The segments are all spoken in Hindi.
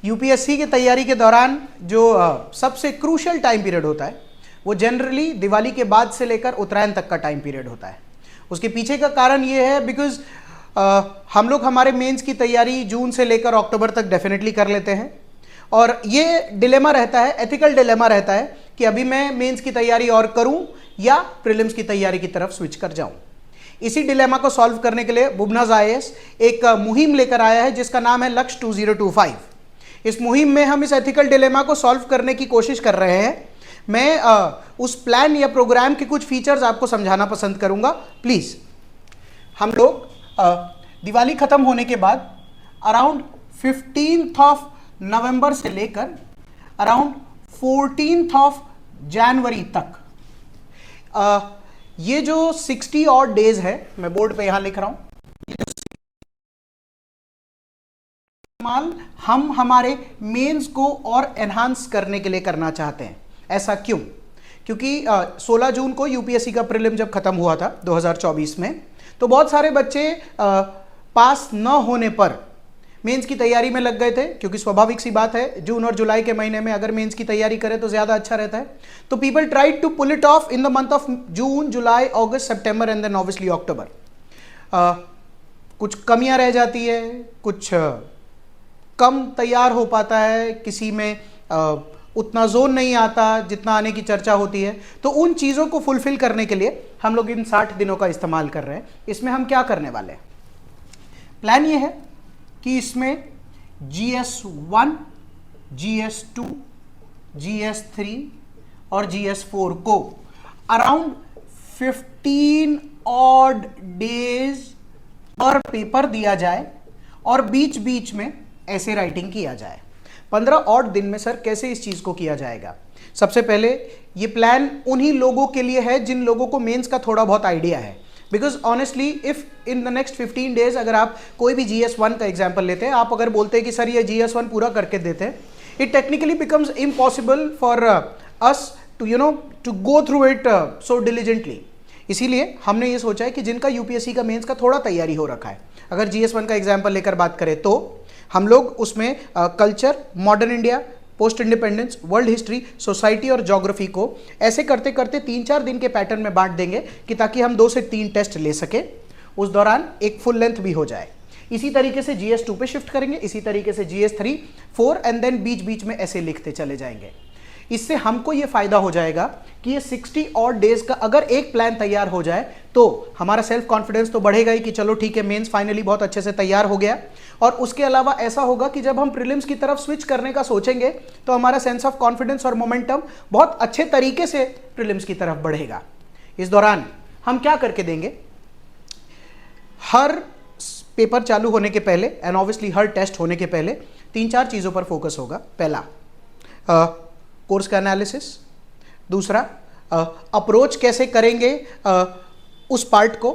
यूपीएससी की तैयारी के दौरान जो सबसे क्रूशियल टाइम पीरियड होता है वो जनरली दिवाली के बाद से लेकर उत्तरायण तक का टाइम पीरियड होता है। उसके पीछे का कारण ये है बिकॉज हम लोग हमारे मेंस की तैयारी जून से लेकर अक्टूबर तक डेफिनेटली कर लेते हैं और ये डिलेमा रहता है, एथिकल डिलेमा रहता है कि अभी मैं मेंस की तैयारी और करूं या प्रीलिम्स की तैयारी की तरफ स्विच कर जाऊं। इसी डिलेमा को सॉल्व करने के लिए बुबनाज आईएएस एक मुहिम लेकर आया है जिसका नाम है लक्ष्य 2025। इस मुहिम में हम इस एथिकल डिलेमा को सॉल्व करने की कोशिश कर रहे हैं। मैं उस प्लान या प्रोग्राम के कुछ फीचर्स आपको समझाना पसंद करूंगा। प्लीज, हम लोग दिवाली खत्म होने के बाद अराउंड 15th ऑफ नवंबर से लेकर अराउंड 14th ऑफ जनवरी तक ये जो 60 और डेज है, मैं बोर्ड पे यहां लिख रहा हूं, हम हमारे मेंस को और एनहांस करने के लिए करना चाहते हैं। ऐसा क्यों? क्योंकि 16 जून को यूपीएससी का प्रीलिम जब खत्म हुआ था 2024 में, तो बहुत सारे बच्चे पास न होने पर मेंस की तैयारी में लग गए थे, क्योंकि स्वाभाविक सी बात है जून और जुलाई के महीने में अगर मेंस की तैयारी करें तो ज्यादा अच्छा रहता है। तो people tried to pull it off in the month of June, July, August, September and then obviously October. कुछ कमियां रह जाती है, कुछ कम तैयार हो पाता है, किसी में उतना जोन नहीं आता जितना आने की चर्चा होती है। तो उन चीज़ों को फुलफिल करने के लिए हम लोग इन 60 दिनों का इस्तेमाल कर रहे हैं। इसमें हम क्या करने वाले हैं? प्लान ये है कि इसमें GS1, GS2, GS3 और GS4 को अराउंड 15 ऑड डेज पर पेपर दिया जाए और बीच बीच में ऐसे राइटिंग किया जाए। 15 ऑड दिन में सर कैसे इस चीज को किया जाएगा? सबसे पहले ये प्लान उन्हीं लोगों के लिए है जिन लोगों को मेंस का थोड़ा बहुत आइडिया है। Because honestly if in the next 15 days अगर आप कोई भी GS1 का एग्जाम्पल लेते हैं, आप अगर बोलते हैं कि सर ये GS1 पूरा करके देते हैं, it technically becomes impossible for us to to go through it so diligently. इसीलिए हमने ये सोचा है कि जिनका यूपीएससी का मेंस का थोड़ा तैयारी हो रखा है, अगर GS1 का एग्जाम्पल लेकर बात करें तो हम लोग उसमें culture, modern India, post independence, world history, society और ज्योग्राफी को ऐसे करते करते 3-4 दिन के पैटर्न में बांट देंगे कि ताकि हम 2 से 3 टेस्ट ले सके, उस दौरान एक फुल लेंथ भी हो जाए। इसी तरीके से GS2 पे शिफ्ट करेंगे, इसी तरीके से GS3, 4 एंड देन बीच बीच में ऐसे लिखते चले जाएंगे। इससे हमको ये फायदा हो जाएगा कि ये 60 और डेज का अगर एक प्लान तैयार हो जाए तो हमारा सेल्फ कॉन्फिडेंस तो बढ़ेगा ही कि चलो ठीक है, मेंस फाइनली बहुत अच्छे से तैयार हो गया। और उसके अलावा ऐसा होगा कि जब हम प्रीलिम्स की तरफ स्विच करने का सोचेंगे तो हमारा सेंस ऑफ कॉन्फिडेंस और मोमेंटम बहुत अच्छे तरीके से प्रीलिम्स की तरफ बढ़ेगा। इस दौरान हम क्या करके देंगे, हर पेपर चालू होने के पहले एंड ऑब्वियसली हर टेस्ट होने के पहले 3-4 चीज़ों पर फोकस होगा। पहला कोर्स का एनालिसिस, दूसरा अप्रोच कैसे करेंगे उस पार्ट को,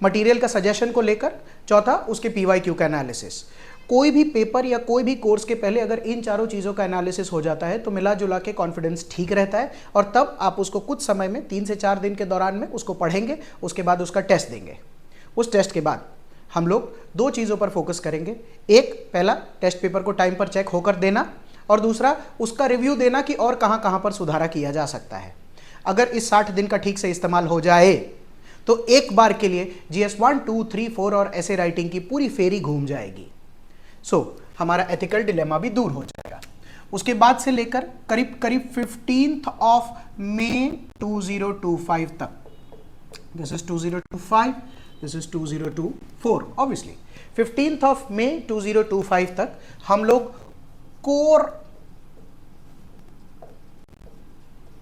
मटेरियल का सजेशन को लेकर, चौथा उसके PYQ का एनालिसिस। कोई भी पेपर या कोई भी कोर्स के पहले अगर इन चारों चीज़ों का एनालिसिस हो जाता है तो मिला जुला के कॉन्फिडेंस ठीक रहता है और तब आप उसको कुछ समय में 3 से 4 दिन के दौरान में उसको पढ़ेंगे, उसके बाद उसका टेस्ट देंगे। उस टेस्ट के बाद हम लोग 2 चीज़ों पर फोकस करेंगे। एक, पहला टेस्ट पेपर को टाइम पर चेक होकर देना और दूसरा उसका रिव्यू देना कि और कहाँ कहाँ पर सुधारा किया जा सकता है। अगर इस 60 दिन का ठीक से इस्तेमाल हो जाए तो एक बार के लिए GS1, 2, 3, 4 और ऐसे राइटिंग की पूरी फेरी घूम जाएगी। हमारा एथिकल डिलेमा भी दूर हो जाएगा। उसके बाद से लेकर करीब करीब 15th ऑफ मई 2025 तक, दिस इज 2025, दिस इज 2024, ऑब्वियसली 15th ऑफ मई 2025 तक हम लोग कोर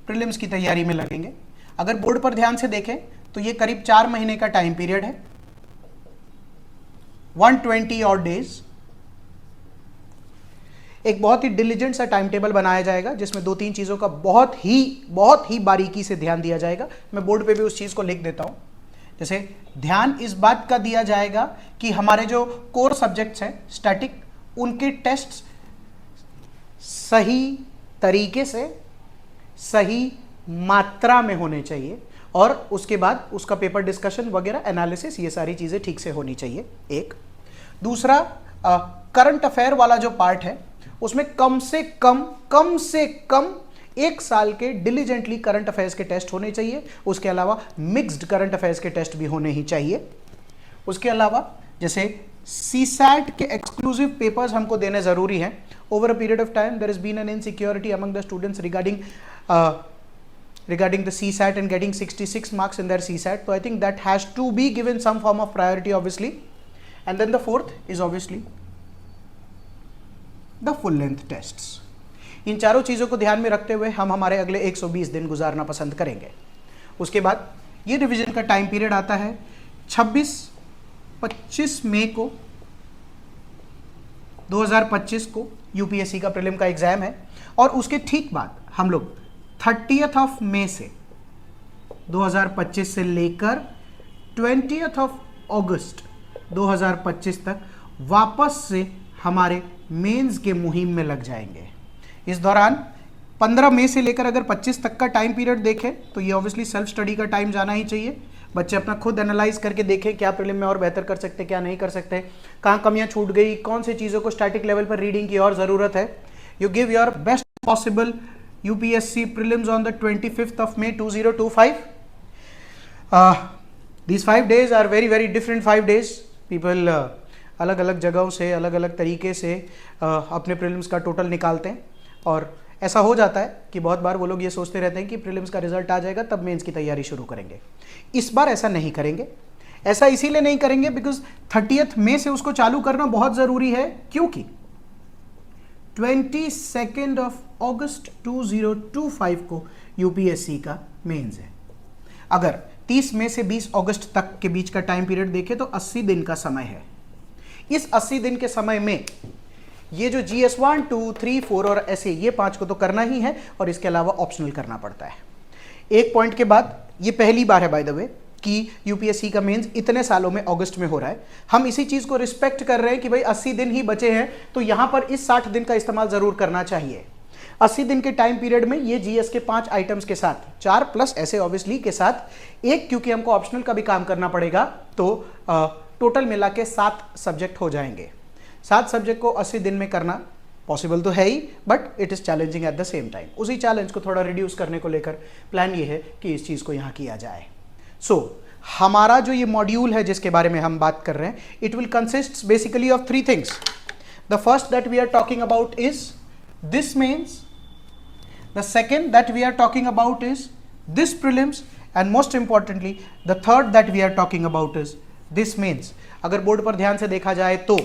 प्रीलिम्स की तैयारी में लगेंगे। अगर बोर्ड पर ध्यान से देखें तो ये करीब 4 महीने का टाइम पीरियड है, 120 और डेज। एक बहुत ही डिलीजेंट सा टाइम टेबल बनाया जाएगा जिसमें 2-3 चीज़ों का बहुत ही बारीकी से ध्यान दिया जाएगा। मैं बोर्ड पे भी उस चीज़ को लिख देता हूँ। जैसे ध्यान इस बात का दिया जाएगा कि हमारे जो कोर सब्जेक्ट्स हैं स्टैटिक, उनके टेस्ट सही तरीके से, सही मात्रा में होने चाहिए और उसके बाद उसका पेपर डिस्कशन वगैरह, एनालिसिस, ये सारी चीज़ें ठीक से होनी चाहिए। एक दूसरा करंट अफेयर वाला जो पार्ट है उसमें कम से कम 1 साल के डिलीजेंटली करंट अफेयर्स के टेस्ट होने चाहिए। उसके अलावा मिक्स्ड करंट अफेयर्स के टेस्ट भी होने ही चाहिए। उसके अलावा जैसे CSAT के एक्सक्लूसिव पेपर्स हमको देने जरूरी हैं। Over a period of time there has been an insecurity among the students regarding the CSAT and getting 66 marks in their CSAT. So I think that has to be given some form of priority obviously. And then the fourth is obviously the full length tests. इन चारों चीज़ों को ध्यान में रखते हुए हम हमारे अगले 120 दिन गुजारना पसंद करेंगे। उसके बाद ये रिवीजन का टाइम पीरियड आता है 26-25 मई को 2025 को यूपीएससी का प्रीलिम का एग्जाम है, और उसके ठीक बाद हम लोग 30 मई से 2025 से लेकर 20 अगस्त 2025 तक वापस से हमारे मेंस के मुहिम में लग जाएंगे। इस दौरान 15 मई से लेकर अगर 25 तक का टाइम पीरियड देखें तो ये ऑब्वियसली सेल्फ स्टडी का टाइम जाना ही चाहिए। बच्चे अपना खुद एनालाइज करके देखें क्या प्रीलिम में और बेहतर कर सकते, क्या नहीं कर सकते, कहाँ कमियाँ छूट गई, कौन सी चीज़ों को स्टैटिक लेवल पर रीडिंग की और ज़रूरत है। You give your best possible UPSC prelims on the 25th of May 2025. These 5 days are very different 5 days. People अलग अलग जगहों से अलग अलग तरीके से अपने प्रीलिम्स का टोटल निकालते हैं, और ऐसा हो जाता है कि बहुत बार वो लोग ये सोचते रहते हैं कि प्रीलिम्स का रिजल्ट आ जाएगा तब मेंस की तैयारी शुरू करेंगे। इस बार ऐसा नहीं करेंगे। ऐसा इसीलिए नहीं करेंगे बिकॉज 30 मई से उसको चालू करना बहुत ज़रूरी है, क्योंकि 22 अगस्त 2025 को यूपीएससी का मेंस है। अगर 30 मई से 20 अगस्त तक के बीच का टाइम पीरियड देखें तो 80 दिन का समय है। इस 80 दिन के समय में ये जो GS 1, 2, 3, 4 और ऐसे ये 5 को तो करना ही है, और इसके अलावा ऑप्शनल करना पड़ता है। एक पॉइंट के बाद ये पहली बार है बाय द वे कि यूपीएससी का मेंस इतने सालों में अगस्त में हो रहा है। हम इसी चीज़ को रिस्पेक्ट कर रहे हैं कि भाई 80 दिन ही बचे हैं, तो यहाँ पर इस 60 दिन का इस्तेमाल ज़रूर करना चाहिए। 80 दिन के टाइम पीरियड में ये जीएस के 5 आइटम्स के साथ 4 प्लस ऐसे ऑब्वियसली के साथ एक, क्योंकि हमको ऑप्शनल का भी काम करना पड़ेगा, तो टोटल मिला के 7 सब्जेक्ट हो जाएंगे। 7 सब्जेक्ट को 80 दिन में करना पॉसिबल तो है ही, but it is challenging at the same time. उसी चैलेंज को थोड़ा रिड्यूस करने को लेकर प्लान ये है कि इस चीज़ को यहाँ किया जाए। हमारा जो ये मॉड्यूल है जिसके बारे में हम बात कर रहे हैं, it will consist basically of 3 things. The first that we are talking about is this mains, the second that we are talking about is this prelims, and most importantly the third that we are talking about is this mains. अगर बोर्ड पर ध्यान से देखा जाए तो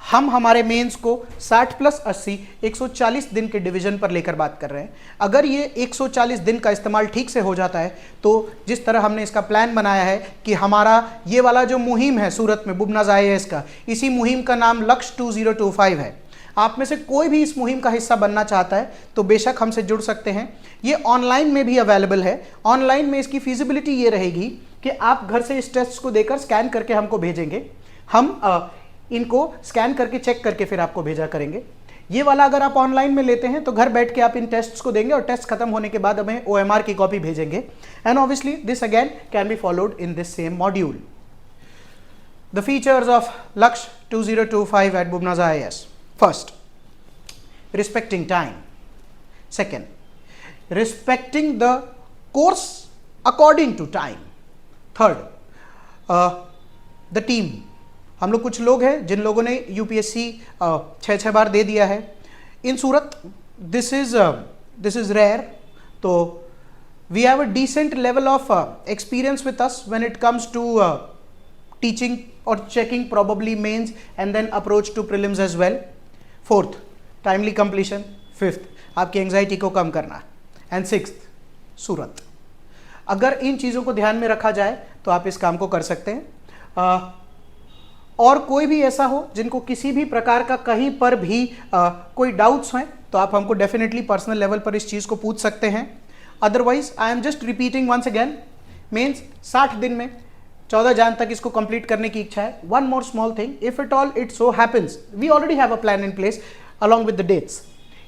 हम हमारे मेंस को 60 प्लस 80 140 दिन के डिवीजन पर लेकर बात कर रहे हैं। अगर ये 140 दिन का इस्तेमाल ठीक से हो जाता है तो जिस तरह हमने इसका प्लान बनाया है कि हमारा ये वाला जो मुहिम है सूरत में बुबनाज IAS का, इसी मुहिम का नाम लक्ष्य 2025 है। आप में से कोई भी इस मुहिम का हिस्सा बनना चाहता है तो बेशक हमसे जुड़ सकते हैं। ये ऑनलाइन में भी अवेलेबल है। ऑनलाइन में इसकी फिजिबिलिटी ये रहेगी कि आप घर से इस टेस्ट को देकर स्कैन करके हमको भेजेंगे, हम इनको स्कैन करके चेक करके फिर आपको भेजा करेंगे। ये वाला अगर आप ऑनलाइन में लेते हैं तो घर बैठ के आप इन टेस्ट्स को देंगे और टेस्ट खत्म होने के बाद हमें OMR की कॉपी भेजेंगे। And obviously this again can be followed in this same module. The features of Lakshya 2025 at Bubnaj IAS: first, respecting time; second, respecting the course according to time; third, the team. हम लोग कुछ लोग हैं जिन लोगों ने यूपीएससी 6 बार दे दिया है। In Surat this is rare, तो we have a decent level of experience with us when it comes to teaching और checking probably mains and then approach to prelims as well. Fourth, timely completion. Fifth, आपकी एंजाइटी को कम करना। And sixth, Surat. अगर इन चीज़ों को ध्यान में रखा जाए तो आप इस काम को कर सकते हैं। और कोई भी ऐसा हो जिनको किसी भी प्रकार का कहीं पर भी कोई डाउट्स हैं तो आप हमको डेफिनेटली पर्सनल लेवल पर इस चीज़ को पूछ सकते हैं। Otherwise I am just repeating once again, mains 60 दिन में 14 जन तक इसको कंप्लीट करने की इच्छा है। One more small thing, if it all it so happens, we already have a plan in place along with the dates.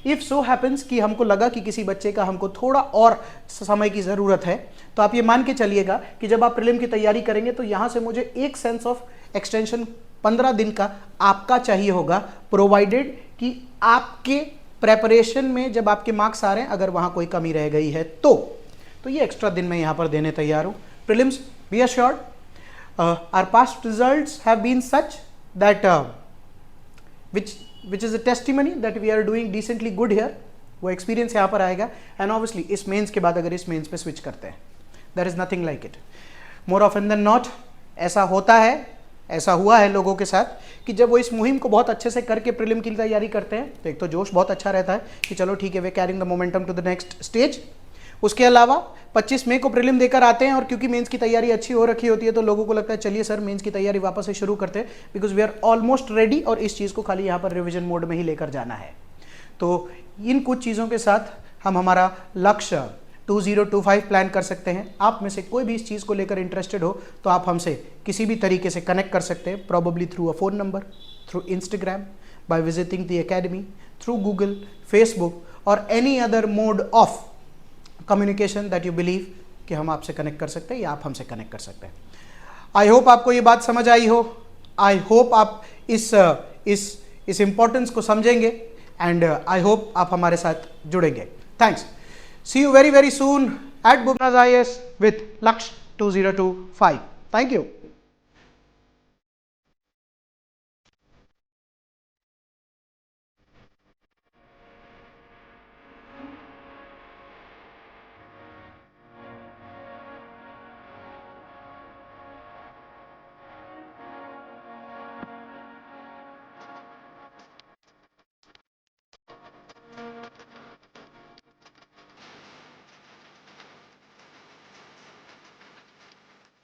If so happens कि हमको लगा कि किसी बच्चे का हमको थोड़ा और समय की ज़रूरत है, तो आप ये मान के चलिएगा कि जब आप प्रीलिम की तैयारी करेंगे तो यहाँ से मुझे एक सेंस ऑफ एक्सटेंशन 15 दिन का आपका चाहिए होगा, प्रोवाइडेड कि आपके प्रेपरेशन में जब आपके मार्क्स आ रहे हैं अगर वहां कोई कमी रह गई है तो ये एक्स्ट्रा दिन मैं यहां पर देने तैयार हूं. Prelims, be assured, our past results have been such that which is a testimony that we are doing decently good here. वो एक्सपीरियंस यहाँ पर आएगा. एंड ऑब्वियसली इस मेंस के बाद अगर इस मेंस पे स्विच करते हैं, there is nothing like it. More often than not ऐसा होता है, ऐसा हुआ है लोगों के साथ कि जब वो इस मुहिम को बहुत अच्छे से करके प्रीलिम की तैयारी करते हैं तो एक तो जोश बहुत अच्छा रहता है कि चलो ठीक है, we carrying the momentum to the next stage. उसके अलावा 25 मई को प्रीलिम देकर आते हैं और क्योंकि मेंस की तैयारी अच्छी हो रखी होती है तो लोगों को लगता है चलिए सर मेंस की तैयारी वापस से शुरू करते हैं, because we are almost ready और इस चीज़ को खाली यहाँ पर रिविजन मोड में ही लेकर जाना है. तो इन कुछ चीज़ों के साथ हम हमारा लक्ष्य 2025 प्लान कर सकते हैं. आप में से कोई भी इस चीज़ को लेकर इंटरेस्टेड हो तो आप हमसे किसी भी तरीके से कनेक्ट कर सकते हैं, probably through a phone number, through Instagram, by visiting the academy, through Google, Facebook और any other mode of communication that you believe कि हम आपसे कनेक्ट कर सकते हैं या आप हमसे कनेक्ट कर सकते हैं. आई होप आपको ये बात समझ आई हो. आई होप आप इस इंपॉर्टेंस को समझेंगे एंड आई होप आप हमारे साथ जुड़ेंगे. Thanks. See you very very soon at Bubna's IAS with Laksh 2025. Thank you.